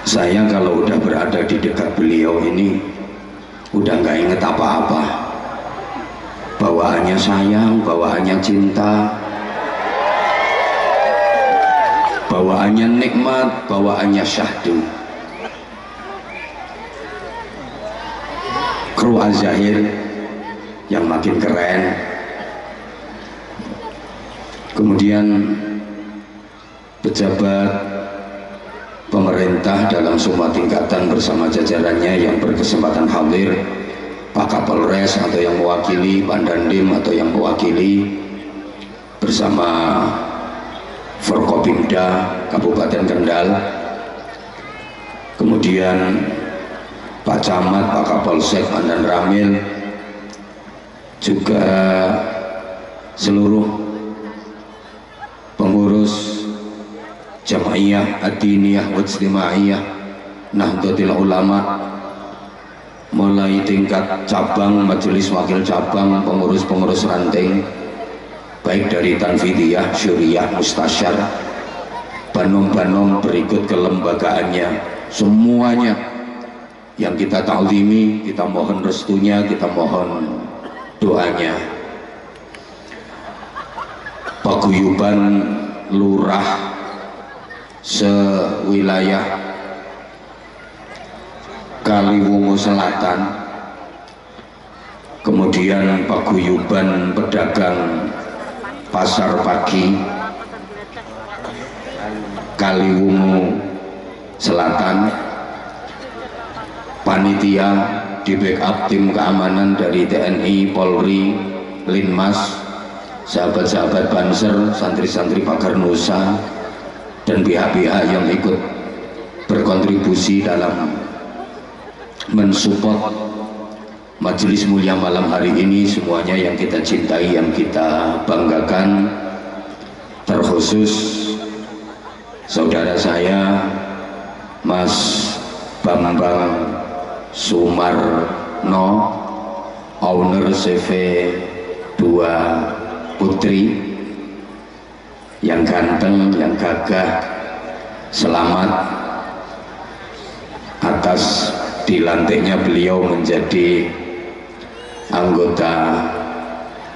Saya kalau udah berada di dekat beliau ini udah nggak inget apa-apa. Bawaannya sayang, bawaannya cinta, bawaannya nikmat, bawaannya syahdu. Kru Az-Zahir yang makin keren. Kemudian pejabat pemerintah dalam semua tingkatan bersama jajarannya yang berkesempatan hadir, Pak Kapolres atau yang mewakili, Pak Dandim atau yang mewakili, bersama Forkopimda Kabupaten Kendal, kemudian Pak Camat, Pak Kapolsek, Pandan Ramil, juga seluruh pengurus Jamaiyah Ad-Diniyah wa Ijtimaiyah Nahdlatul Ulama, mulai tingkat cabang, majelis wakil cabang, pengurus-pengurus ranting, baik dari Tanfidiyah, Syuriah, Mustasyar, banom-banom berikut kelembagaannya, semuanya yang kita ta'zimi, kita mohon restunya, kita mohon doanya. Paguyuban lurah sewilayah Kaliwungu Selatan, kemudian paguyuban pedagang pasar pagi Kaliwungu Selatan, panitia di backup tim keamanan dari TNI, Polri, Linmas, sahabat-sahabat Banser, santri-santri Pagar Nusa, dan pihak-pihak yang ikut berkontribusi dalam mensupport majelis mulia malam hari ini, semuanya yang kita cintai, yang kita banggakan, terkhusus saudara saya Mas Bambang Sumarno, owner CV 2 Putri, yang ganteng, yang gagah. Selamat atas dilantiknya beliau menjadi anggota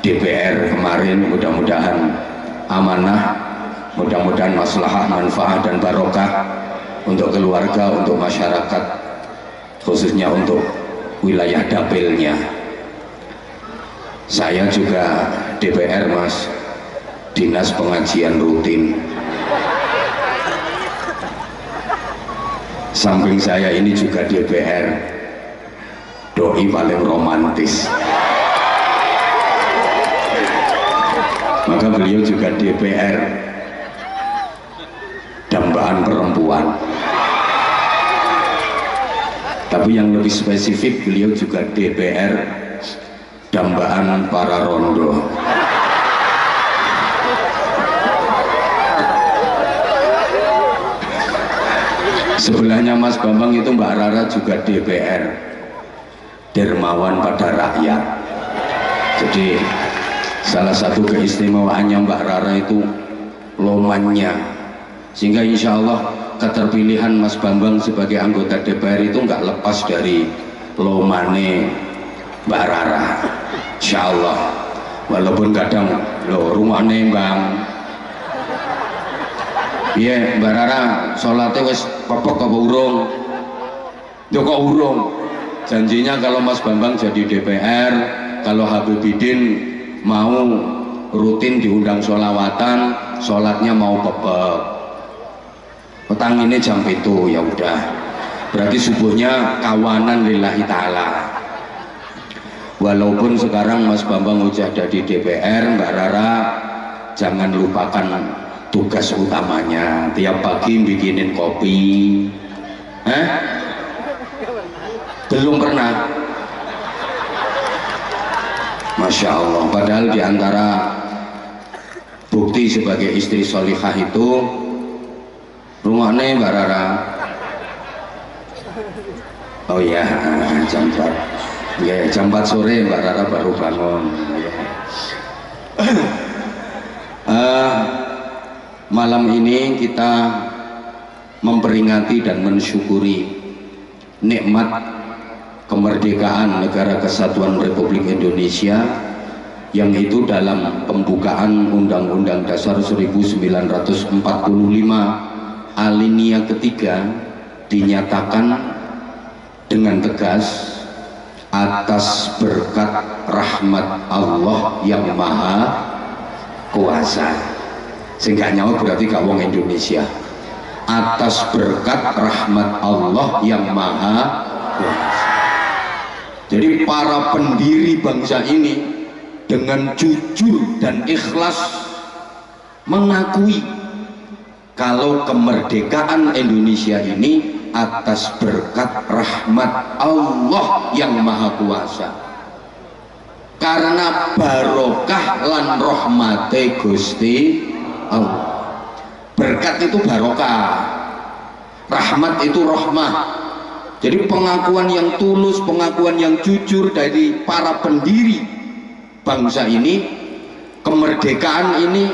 DPR kemarin. Mudah-mudahan amanah, mudah-mudahan maslahah, manfaat dan barokah untuk keluarga, untuk masyarakat, khususnya untuk wilayah dapilnya. Saya juga DPR, Mas, Dinas Pengajian Rutin. Samping saya ini juga DPR, doi paling romantis. Maka beliau juga DPR, dambaan perempuan. Tapi yang lebih spesifik, beliau juga DPR, dambaan para rondo. Sebelahnya Mas Bambang itu Mbak Rara juga DPR, dermawan pada rakyat. Jadi salah satu keistimewaannya Mbak Rara itu lomannya, sehingga insya Allah keterpilihan Mas Bambang sebagai anggota DPR itu nggak lepas dari lomane Mbak Rara, insya Allah. Walaupun kadang lo rumahnya Bang, iya Mbak Rara sholatnya wis popok apa urung? Ya kok urung? Janjinya kalau Mas Bambang jadi DPR, kalau Habibidin mau rutin diundang sholawatan, sholatnya mau pepek. Petang ini jam itu, ya udah. Berarti subuhnya kawanan lillahi ta'ala. Walaupun sekarang Mas Bambang udah jadi DPR, Mbak Rara jangan lupakan tugas utamanya, tiap pagi bikinin kopi. Belum pernah? Masya Allah. Padahal diantara bukti sebagai istri solihah itu rumahnya Mbak Rara. Oh ya, jam 4 ya, jam 4 sore Mbak Rara baru bangun ya. Malam ini kita memperingati dan mensyukuri nikmat kemerdekaan Negara Kesatuan Republik Indonesia, yang itu dalam pembukaan Undang-Undang Dasar 1945 alinea ketiga dinyatakan dengan tegas, atas berkat rahmat Allah yang maha kuasa. Sehingga nyawa berarti gak wong Indonesia. Atas berkat rahmat Allah yang maha kuasa. Jadi para pendiri bangsa ini dengan jujur dan ikhlas mengakui kalau kemerdekaan Indonesia ini atas berkat rahmat Allah yang maha kuasa, karena barokah lan rahmate Gusti Allah. Berkat itu barokah, rahmat itu rahmah. Jadi pengakuan yang tulus, pengakuan yang jujur dari para pendiri bangsa ini, kemerdekaan ini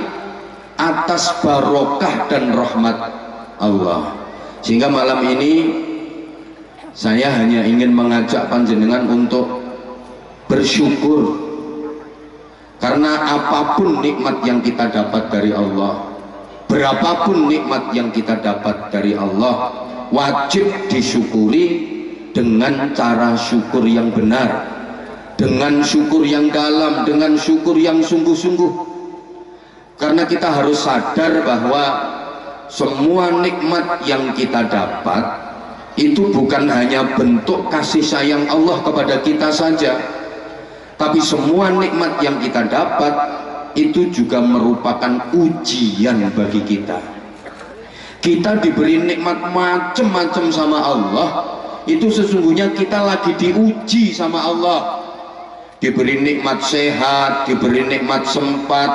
atas barokah dan rahmat Allah. Sehingga malam ini saya hanya ingin mengajak panjenengan untuk bersyukur, karena apapun nikmat yang kita dapat dari Allah, berapapun nikmat yang kita dapat dari Allah, wajib disyukuri dengan cara syukur yang benar, dengan syukur yang dalam, dengan syukur yang sungguh-sungguh. Karena kita harus sadar bahwa semua nikmat yang kita dapat itu bukan hanya bentuk kasih sayang Allah kepada kita saja, tapi semua nikmat yang kita dapat itu juga merupakan ujian bagi kita. Kita diberi nikmat macam-macam sama Allah, itu sesungguhnya kita lagi diuji sama Allah. Diberi nikmat sehat, diberi nikmat sempat,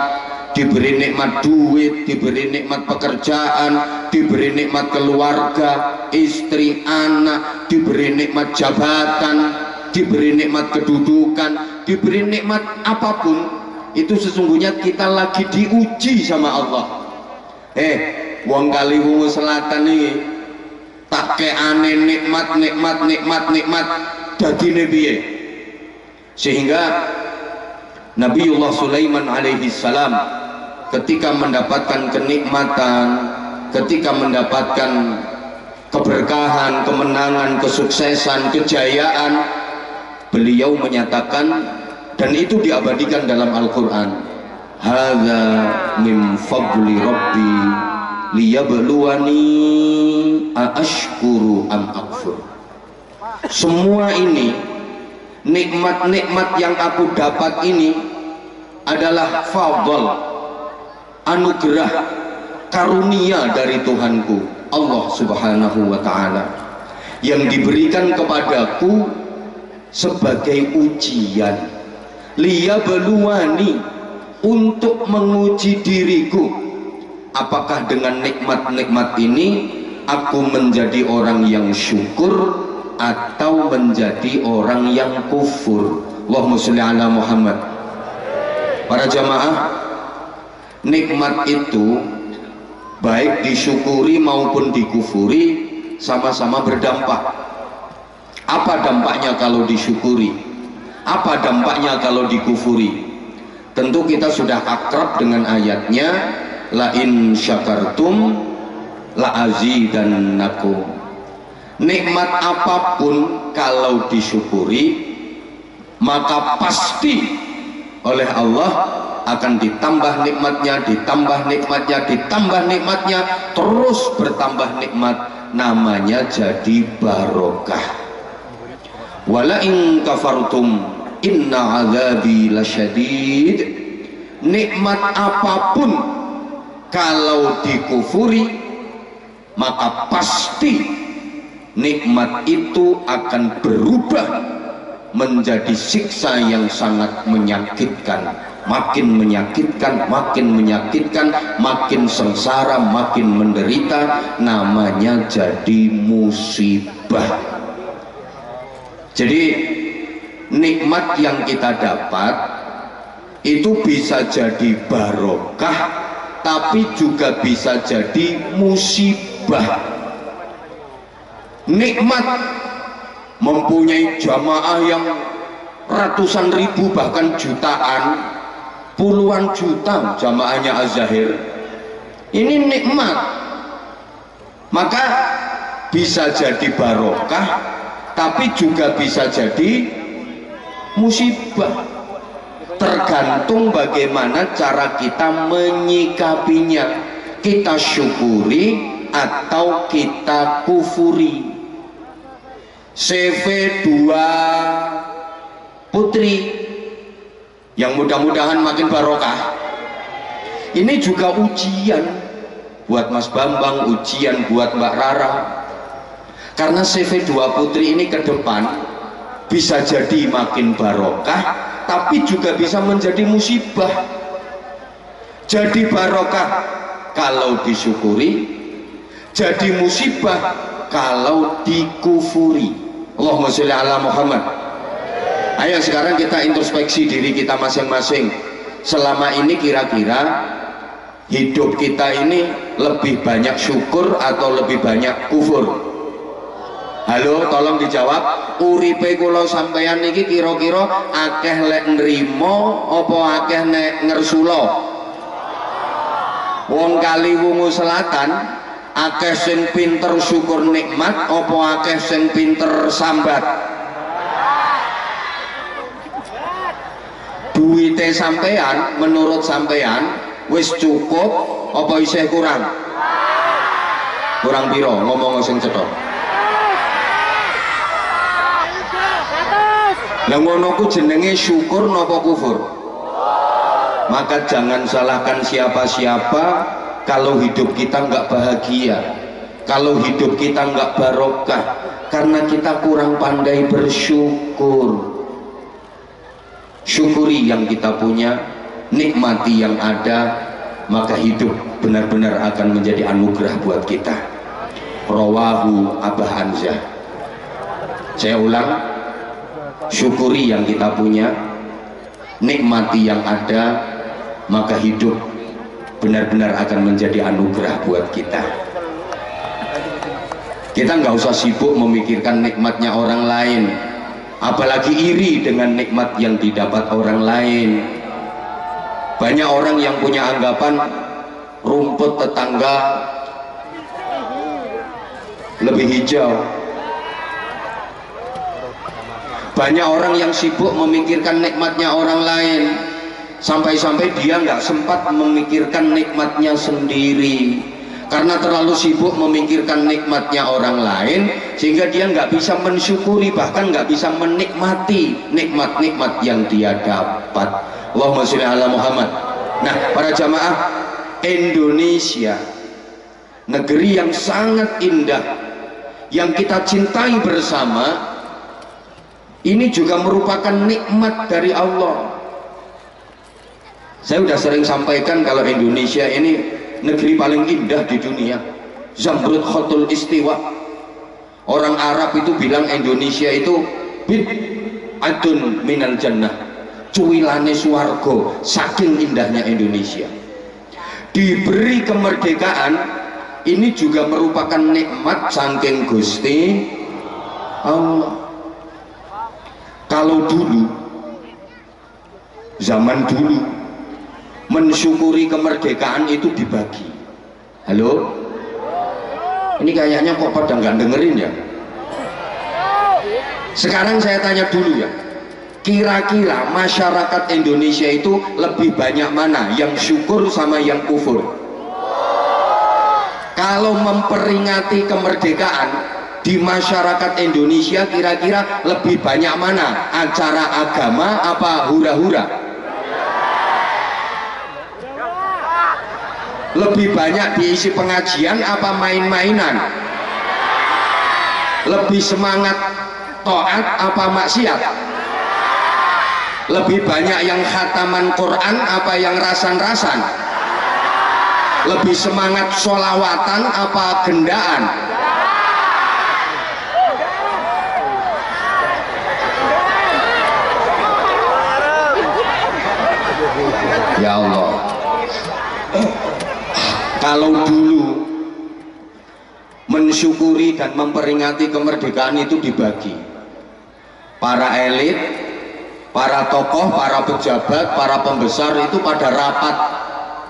diberi nikmat duit, diberi nikmat pekerjaan, diberi nikmat keluarga, istri, anak, diberi nikmat jabatan, diberi nikmat kedudukan, diberi nikmat apapun, itu sesungguhnya kita lagi diuji sama Allah. Wong Kaliwungu Selatan ini tak keane nikmat dadine piye? Sehingga Nabiullah Sulaiman alaihi salam ketika mendapatkan kenikmatan, ketika mendapatkan keberkahan, kemenangan, kesuksesan, kejayaan, beliau menyatakan, dan itu diabadikan dalam Al-Quran, hadza min fadli rabbi liyabluwani aashkuru am akfur. Semua ini nikmat-nikmat yang aku dapat ini adalah fadl, anugerah, karunia dari Tuhanku Allah subhanahu wa ta'ala, yang diberikan kepadaku sebagai ujian, liyabluwani, untuk menguji diriku, apakah dengan nikmat-nikmat ini aku menjadi orang yang syukur atau menjadi orang yang kufur. Allahumma sholli ala Muhammad. Para jamaah, nikmat itu baik disyukuri maupun dikufuri sama-sama berdampak. Apa dampaknya kalau disyukuri? Apa dampaknya kalau dikufuri? Tentu kita sudah akrab dengan ayatnya, la in syakartum la azidannakum. Nikmat apapun kalau disyukuri, maka pasti oleh Allah akan ditambah nikmatnya, ditambah nikmatnya, ditambah nikmatnya, terus bertambah nikmat, namanya jadi barokah. Wala in kafartum inna azabi lasyadid. Nikmat apapun kalau dikufuri, maka pasti nikmat itu akan berubah menjadi siksa yang sangat menyakitkan, makin menyakitkan, makin menyakitkan, makin sengsara, makin menderita, namanya jadi musibah. Jadi nikmat yang kita dapat itu bisa jadi barokah, tapi juga bisa jadi musibah. nikmat mempunyai jamaah yang ratusan ribu bahkan jutaan, puluhan juta jamaahnya Az-Zahir. Ini nikmat, maka bisa jadi barokah tapi juga bisa jadi musibah, tergantung bagaimana cara kita menyikapinya. Kita syukuri atau kita kufuri. CV 2 putri yang mudah-mudahan makin barokah, ini juga ujian buat Mas Bambang, ujian buat Mbak Rara, karena CV 2 putri ini ke depan bisa jadi makin barokah tapi juga bisa menjadi musibah. Jadi barokah kalau disyukuri, jadi musibah kalau dikufuri. Allahumma sholli ala Muhammad. Ayo sekarang kita introspeksi diri kita masing-masing. Selama ini kira-kira hidup kita ini lebih banyak syukur atau lebih banyak kufur? Halo, tolong dijawab. Uripe kula sampeyan niki kira-kira akeh lek nrimo apa akeh nek ngersula? Wong Kaliwungu Selatan akeh sing pinter syukur nikmat apa akeh sing pinter sambat? Duite sampean menurut sampean wis cukup apa isih kurang? Kurang piro? Ngomong sing cetha. Lah ngono ku jenenge syukur napa kufur? Maka jangan salahkan siapa-siapa kalau hidup kita nggak bahagia, kalau hidup kita nggak barokah, karena kita kurang pandai bersyukur. Syukuri yang kita punya, nikmati yang ada, maka hidup benar-benar akan menjadi anugerah buat kita. Rawahu Abah Hamzah. Saya ulang, syukuri yang kita punya, nikmati yang ada, maka hidup benar-benar akan menjadi anugerah buat kita. Kita nggak usah sibuk memikirkan nikmatnya orang lain, apalagi iri dengan nikmat yang didapat orang lain. Banyak orang yang punya anggapan rumput tetangga lebih hijau. Banyak orang yang sibuk memikirkan nikmatnya orang lain, sampai-sampai dia nggak sempat memikirkan nikmatnya sendiri, karena terlalu sibuk memikirkan nikmatnya orang lain sehingga dia nggak bisa mensyukuri, bahkan nggak bisa menikmati nikmat-nikmat yang dia dapat. Allahumma sholli ala Muhammad. Nah, para jamaah, Indonesia, negeri yang sangat indah yang kita cintai bersama, ini juga merupakan nikmat dari Allah. Saya sudah sering sampaikan kalau Indonesia ini negeri paling indah di dunia. Zamrud Khotul Istiwa. Orang Arab itu bilang Indonesia itu bid'atun minal jannah, cuwilane swarga, saking indahnya Indonesia. Diberi kemerdekaan ini juga merupakan nikmat saking Gusti Allah. Kalau dulu, zaman dulu, mensyukuri kemerdekaan itu dibagi. Halo? Ini kayaknya kok pada nggak dengerin ya? Sekarang saya tanya dulu ya, kira-kira masyarakat Indonesia itu lebih banyak mana yang syukur sama yang kufur? Kalau memperingati kemerdekaan di masyarakat Indonesia, kira-kira lebih banyak mana acara agama apa hura-hura? Lebih banyak diisi pengajian apa main-mainan? Lebih semangat taat apa maksiat? Lebih banyak yang khataman Quran apa yang rasan-rasan? Lebih semangat sholawatan apa gendaan? Ya Allah, kalau dulu mensyukuri dan memperingati kemerdekaan itu dibagi. Para elit, para tokoh, para pejabat, para pembesar itu pada rapat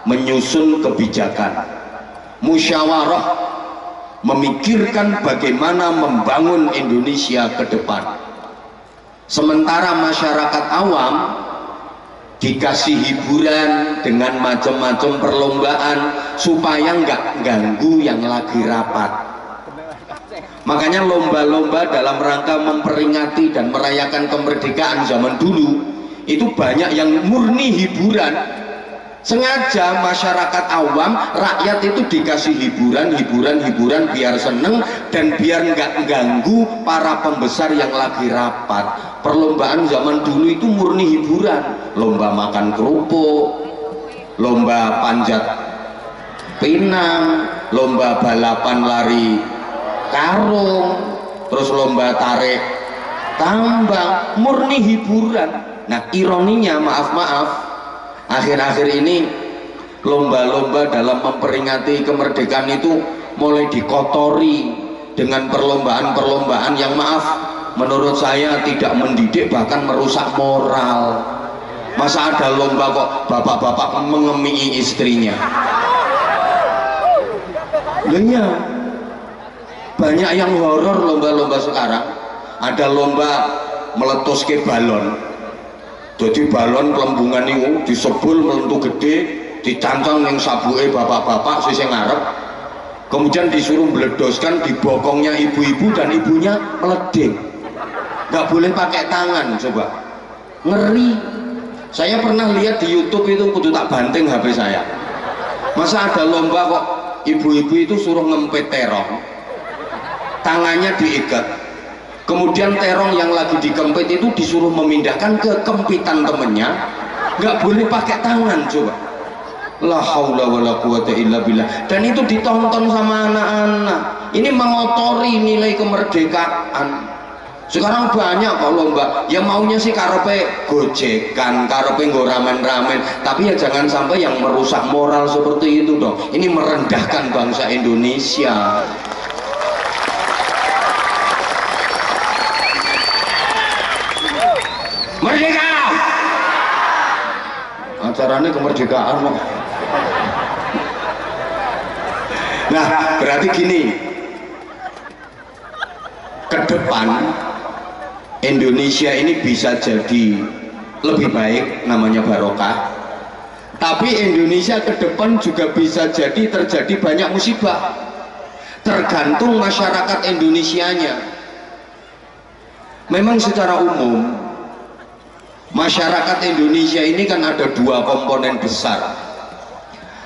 menyusun kebijakan, musyawarah, memikirkan bagaimana membangun Indonesia ke depan. Sementara masyarakat awam dikasih hiburan dengan macam-macam perlombaan supaya nggak ganggu yang lagi rapat. Makanya lomba-lomba dalam rangka memperingati dan merayakan kemerdekaan zaman dulu itu banyak yang murni hiburan. Sengaja masyarakat awam, rakyat itu dikasih hiburan biar seneng dan biar nggak ganggu para pembesar yang lagi rapat. Perlombaan zaman dulu itu murni hiburan, lomba makan kerupuk, lomba panjat pinang, lomba balapan lari karung, terus lomba tarik tambang, murni hiburan. Nah ironinya, maaf, akhir-akhir ini lomba-lomba dalam memperingati kemerdekaan itu mulai dikotori dengan perlombaan-perlombaan yang maaf, menurut saya tidak mendidik, bahkan merusak moral. Masa ada lomba kok bapak-bapak mengemii istrinya? Iya, banyak yang horor lomba-lomba sekarang. Ada lomba meletus ke balon, jadi balon pelembungan itu disebul melentu gede, dicancang yang sabuke bapak-bapak sisi ngarep, kemudian disuruh meledoskan di bokongnya ibu-ibu dan ibunya meleding. Nggak boleh pakai tangan, coba, ngeri. Saya pernah lihat di YouTube itu, kudu tak banting HP saya. Masa ada lomba kok ibu-ibu itu suruh ngempet terong, tangannya diikat, kemudian terong yang lagi dikempit itu disuruh memindahkan ke kempitan temennya, nggak boleh pakai tangan, coba. La haula wala quwata illa billah. Dan itu ditonton sama anak-anak. Ini mengotori nilai kemerdekaan. Sekarang banyak kok lomba, ya maunya sih karepe gojekan, karepe nggo ramen-ramen, tapi ya jangan sampai yang merusak moral seperti itu dong. Ini merendahkan bangsa Indonesia. Merdeka! Acaranya kemerdekaan loh. Nah, berarti gini, ke depan Indonesia ini bisa jadi lebih baik, namanya barokah. Tapi Indonesia ke depan juga bisa jadi terjadi banyak musibah, tergantung masyarakat Indonesianya. Memang secara umum masyarakat Indonesia ini kan ada dua komponen besar.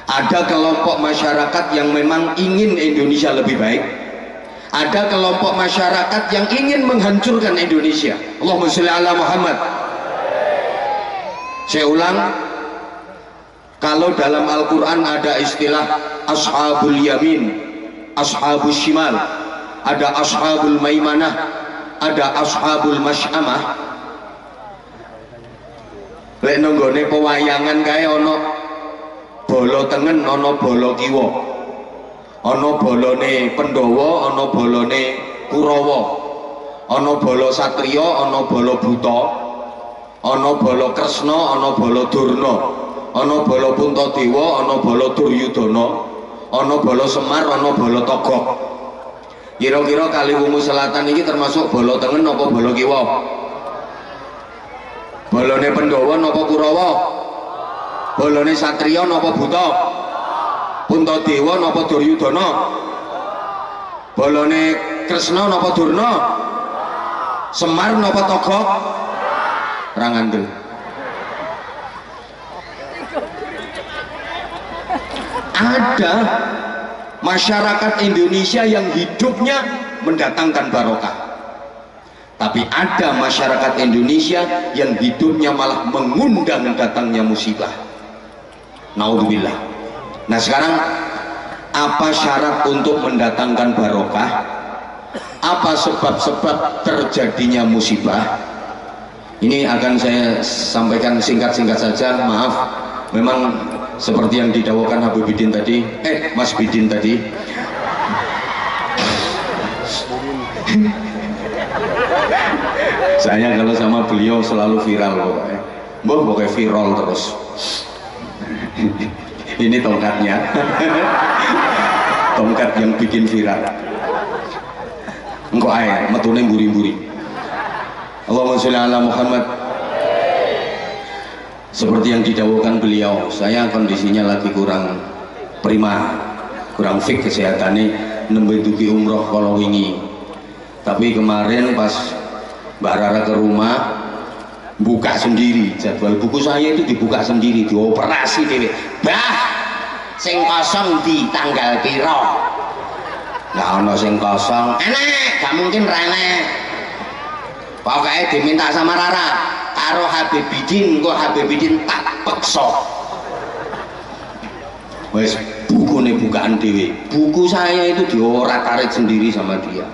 Ada kelompok masyarakat yang memang ingin Indonesia lebih baik, ada kelompok masyarakat yang ingin menghancurkan Indonesia. Allahumma sholli ala Muhammad. Saya ulang, kalau dalam Al-Quran ada istilah ashabul yamin, ashabul shimal, ada ashabul maimanah, ada ashabul masyamah. Lek nonggone pewayangan kae ana bolo tengen, ana bolo kiwa, ana bolone Pandhawa, ana bolone Kurawa, ana bolo Satriya, ana bolo Buta, ana bolo Kresna, ana bolo Durna, ana bolo Puntadewa, ana bolo Duryudana, ana bolo Semar, ana bolo Togok. Kira-kira Kaliwungu Selatan ini termasuk bolo tengen apa bolo kiwa? Bolone Pandhawa napa Kurawa? Bolone Satriya napa Buta? Puntadewa napa Duryudana? Bolone Kresna napa Durna? Semar napa Togok? Ora ngandel. Ada masyarakat Indonesia yang hidupnya mendatangkan barokah, tapi ada masyarakat Indonesia yang hidupnya malah mengundang datangnya musibah. Naudzubillah. Nah sekarang apa syarat untuk mendatangkan barokah? Apa sebab-sebab terjadinya musibah? Ini akan saya sampaikan singkat-singkat saja. Maaf, memang seperti yang didakwakan Habib Bidin tadi, Mas Bidin tadi, Saya kalau sama beliau selalu viral pokoknya. Pokoknya viral terus. Ini tongkatnya. Tongkat yang bikin viral. Engkau air, metune mburi-mburi. Allahumma sholli ala Muhammad. Seperti yang didawuhkan beliau, saya kondisinya lagi kurang prima, kurang fit kesehatannya, nembe dugi umroh kalau wingi. Tapi kemarin pas Mbak Rara ke rumah, buka sendiri jadwal buku saya itu, dibuka sendiri, dioperasi dewe. Bah, sing kosong di tanggal piro? Nggak ono sing kosong, enek, gak mungkin enek. Pokoknya diminta sama Rara, karo Habibidin, kok Habibidin tak pekso. Wes buku nih bukaan dewe, buku saya itu diorak-arik sendiri sama dia.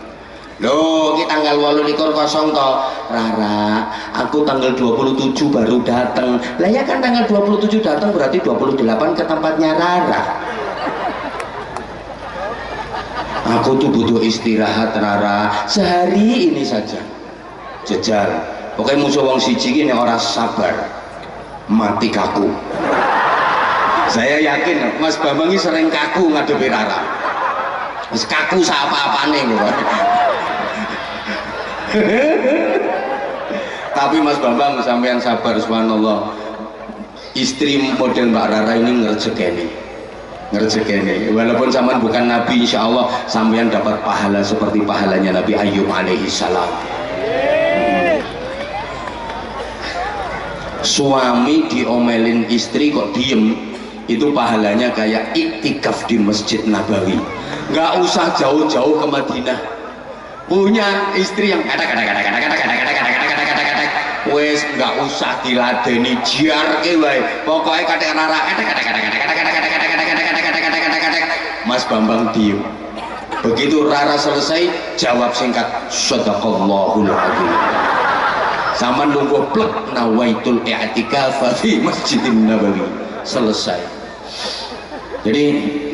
Loh, kita tanggal 28 kosong toh. Rara, aku tanggal 27 baru datang. Lah ya kan tanggal 27 datang berarti 28 ke tempatnya Rara. Aku tuh butuh istirahat Rara, sehari ini saja. Jejal. Pokoknya musuh wong siji ini orang sabar, mati kaku. Saya yakin Mas Bambang ini sering kaku ngadepi Rara. Mas kaku apa-apane kok. Tapi Mas Bambang sampean sabar, subhanallah. Istri model Mbak Rara ini ngerjekeni. Walaupun sampean bukan nabi, insya Allah sampean dapat pahala seperti pahalanya Nabi Ayyub alaihi salam. Suami diomelin istri kok diem, itu pahalanya kayak iktikaf di Masjid Nabawi. Nggak usah jauh-jauh ke Madinah. Punya istri yang wes nggak usah diladeni jiarke wae, pokoknya kadek Rara Mas Bambang diem. Begitu Rara selesai, jawab singkat, shadaqallahul adzim. Sama nunggu plek nawaitul i'tikaf fi Masjidin Nabawi. Selesai. Jadi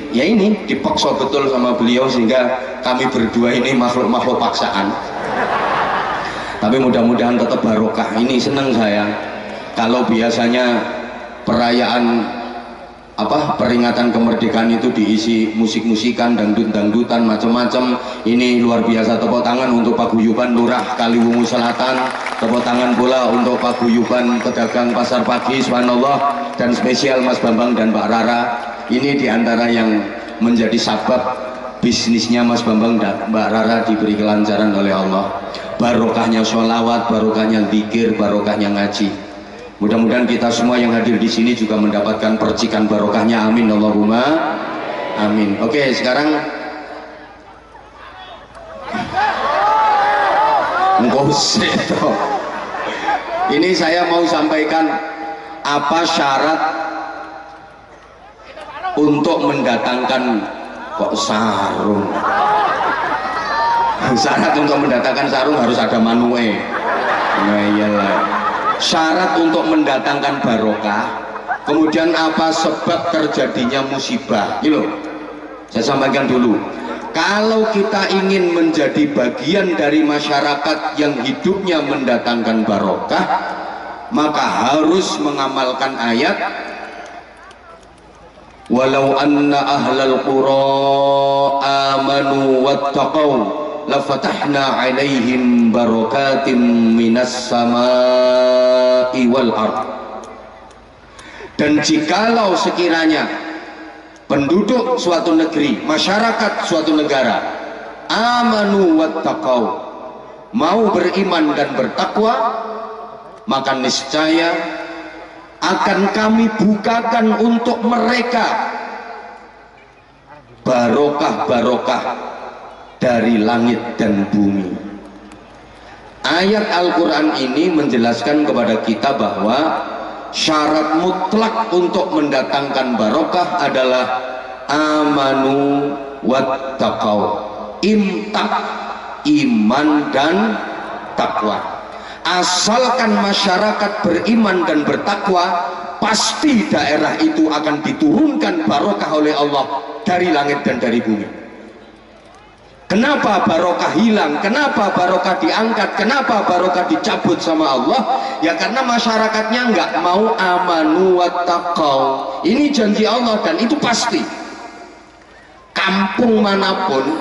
ya ini dipaksa betul sama beliau sehingga kami berdua ini makhluk-makhluk paksaan. Tapi mudah-mudahan tetap barokah. Ini senang saya. Kalau biasanya perayaan peringatan kemerdekaan itu diisi musik-musikan, dangdut-dangdutan, macam-macam. Ini luar biasa, tepuk tangan untuk Paguyuban Lurah Kaliwungu Selatan, tepuk tangan pula untuk Paguyuban Pedagang Pasar Pagi, subhanallah, dan spesial Mas Bambang dan Mbak Rara. Ini diantara yang menjadi sabab bisnisnya Mas Bambang dan Mbak Rara diberi kelancaran oleh Allah. Barokahnya sholawat, barokahnya zikir, barokahnya ngaji. Mudah-mudahan kita semua yang hadir di sini juga mendapatkan percikan barokahnya. Amin Allahumma amin. Oke, sekarang ini saya mau sampaikan apa syarat untuk mendatangkan kok sarung. Syarat untuk mendatangkan sarung harus ada manue. Nah, iyalah. Syarat untuk mendatangkan barokah, kemudian apa sebab terjadinya musibah. Ini loh, saya sampaikan dulu. Kalau kita ingin menjadi bagian dari masyarakat yang hidupnya mendatangkan barokah, maka harus mengamalkan ayat walau anna ahlal qura amanu wattaqau lafatahna alaihim barakatim minas samai wal ard. Dan jikalau sekiranya penduduk suatu negeri, masyarakat suatu negara amanu wattaqau, mau beriman dan bertakwa, maka niscaya akan kami bukakan untuk mereka barokah-barokah dari langit dan bumi. Ayat Al-Quran ini menjelaskan kepada kita bahwa syarat mutlak untuk mendatangkan barokah adalah amanu wattaqau, imtak, iman dan takwa. Asalkan masyarakat beriman dan bertakwa, pasti daerah itu akan diturunkan barokah oleh Allah dari langit dan dari bumi. Kenapa barokah hilang? Kenapa barokah diangkat? Kenapa barokah dicabut sama Allah? Ya karena masyarakatnya nggak mau amanu wattaqau. Ini janji Allah dan itu pasti. Kampung manapun,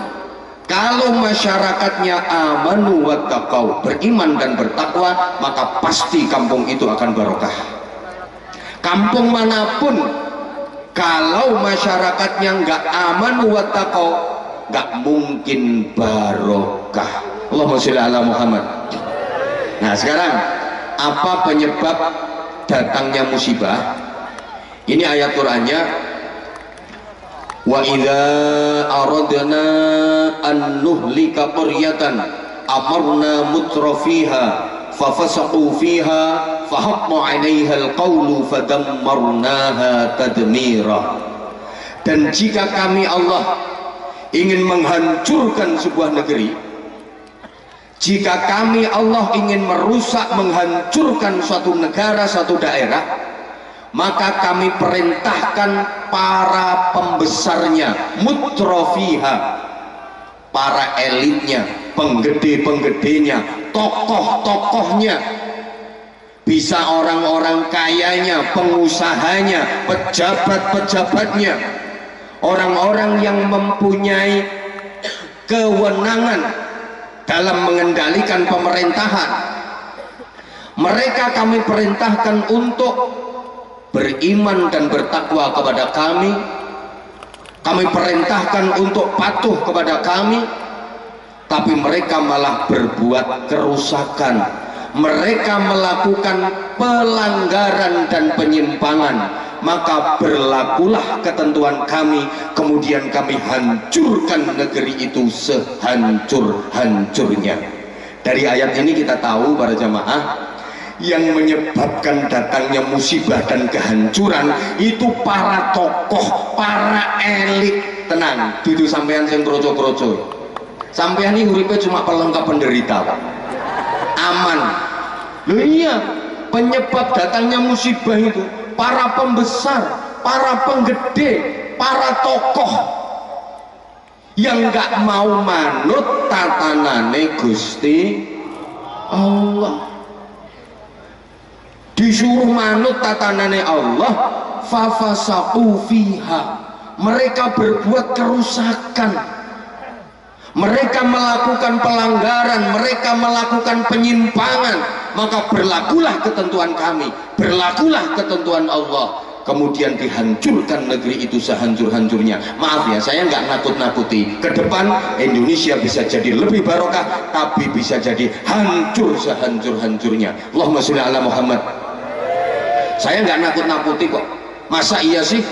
kalau masyarakatnya amanu wattaqau, beriman dan bertakwa, maka pasti kampung itu akan barokah. Kampung manapun, kalau masyarakatnya nggak amanu wattaqau, nggak mungkin barokah. Allahumma sholli ala Muhammad. Nah sekarang apa penyebab datangnya musibah? Ini ayat Qur'annya, wa idza aradna an nuhlika qaryatan amarna mutrafiha fafasaqu fiha fahaqqa 'alaiha alqawlu fadammarnaha tadmira. Dan jika kami Allah ingin menghancurkan sebuah negeri, jika kami Allah ingin merusak, menghancurkan suatu negara, suatu daerah, maka kami perintahkan para pembesarnya, mutrafiha, para elitnya, penggede-penggedenya, tokoh-tokohnya, bisa orang-orang kayanya, pengusahanya, pejabat-pejabatnya, orang-orang yang mempunyai kewenangan dalam mengendalikan pemerintahan, mereka kami perintahkan untuk beriman dan bertakwa kepada kami. Kami perintahkan untuk patuh kepada kami, tapi mereka malah berbuat kerusakan, mereka melakukan pelanggaran dan penyimpangan. Maka berlakulah ketentuan kami, kemudian kami hancurkan negeri itu sehancur-hancurnya. Dari ayat ini kita tahu para jamaah, yang menyebabkan datangnya musibah dan kehancuran itu para tokoh, para elit. Tenang, dudu sampean sing kroco-kroco. Sampean ini uripe cuma pelengkap penderita, Pak. Aman. Loh iya, penyebab datangnya musibah itu para pembesar, para penggede, para tokoh yang nggak mau manut tatanane Gusti Allah. Disuruh manut tatanane Allah, fafasaqu fiha, mereka berbuat kerusakan, mereka melakukan pelanggaran, mereka melakukan penyimpangan. Maka berlakulah ketentuan kami, berlakulah ketentuan Allah, kemudian dihancurkan negeri itu sehancur-hancurnya. Maaf ya, saya nggak nakut-nakuti, ke depan Indonesia bisa jadi lebih barokah, tapi bisa jadi hancur sehancur-hancurnya. Allahumma sholli ala Muhammad. Saya nggak nakut-nakuti kok. Masa iya sih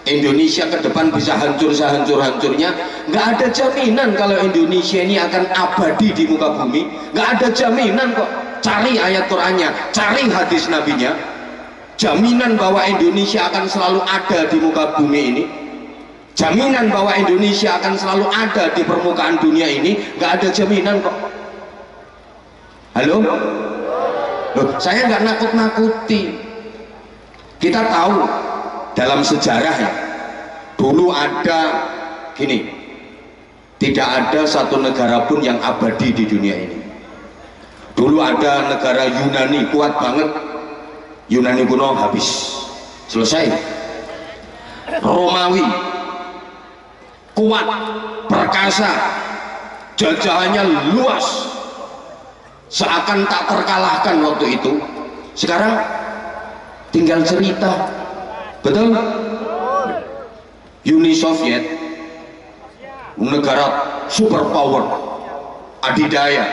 Indonesia ke depan bisa hancur sehancur-hancurnya? Nggak ada jaminan kalau Indonesia ini akan abadi di muka bumi. Nggak ada jaminan kok. Cari ayat Qur'annya, cari hadis nabinya, jaminan bahwa Indonesia akan selalu ada di muka bumi ini, jaminan bahwa Indonesia akan selalu ada di permukaan dunia ini, nggak ada jaminan kok. Halo? Loh, saya nggak nakut-nakuti. Kita tahu dalam sejarah ya, dulu ada gini, tidak ada satu negara pun yang abadi di dunia ini. Dulu ada negara Yunani kuat banget, Yunani kuno habis, selesai. Romawi kuat, perkasa, jajahannya luas, seakan tak terkalahkan waktu itu. Sekarang tinggal cerita, betul? Uni Soviet, negara superpower, adidaya,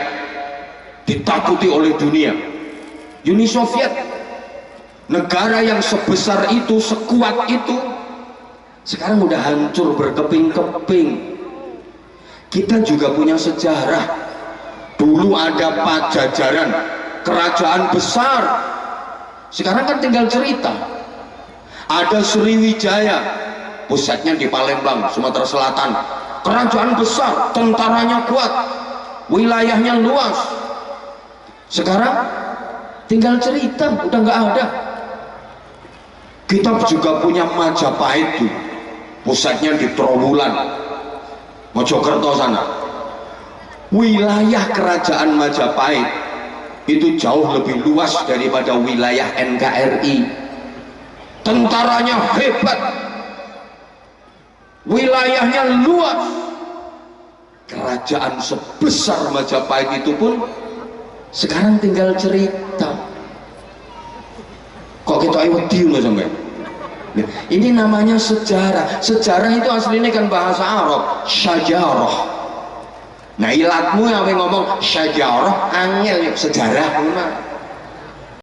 ditakuti oleh dunia. Uni Soviet, negara yang sebesar itu, sekuat itu, sekarang udah hancur berkeping-keping. Kita juga punya sejarah. Dulu ada Pajajaran, kerajaan besar. Sekarang kan tinggal cerita. Ada Sriwijaya, pusatnya di Palembang, Sumatera Selatan, kerajaan besar, tentaranya kuat, wilayahnya luas. Sekarang tinggal cerita, udah nggak ada. Kita juga punya Majapahit tuh, pusatnya di Trowulan, Mojokerto sana, wilayah kerajaan Majapahit itu jauh lebih luas daripada wilayah NKRI. Tentaranya hebat, wilayahnya luas. Kerajaan sebesar Majapahit itu pun sekarang tinggal cerita. Kok kita wedi loh sampai? Ini namanya sejarah. Sejarah itu aslinya kan bahasa Arab, syajarah. Nah ilatmu yang ngomong syajarah angel sejarah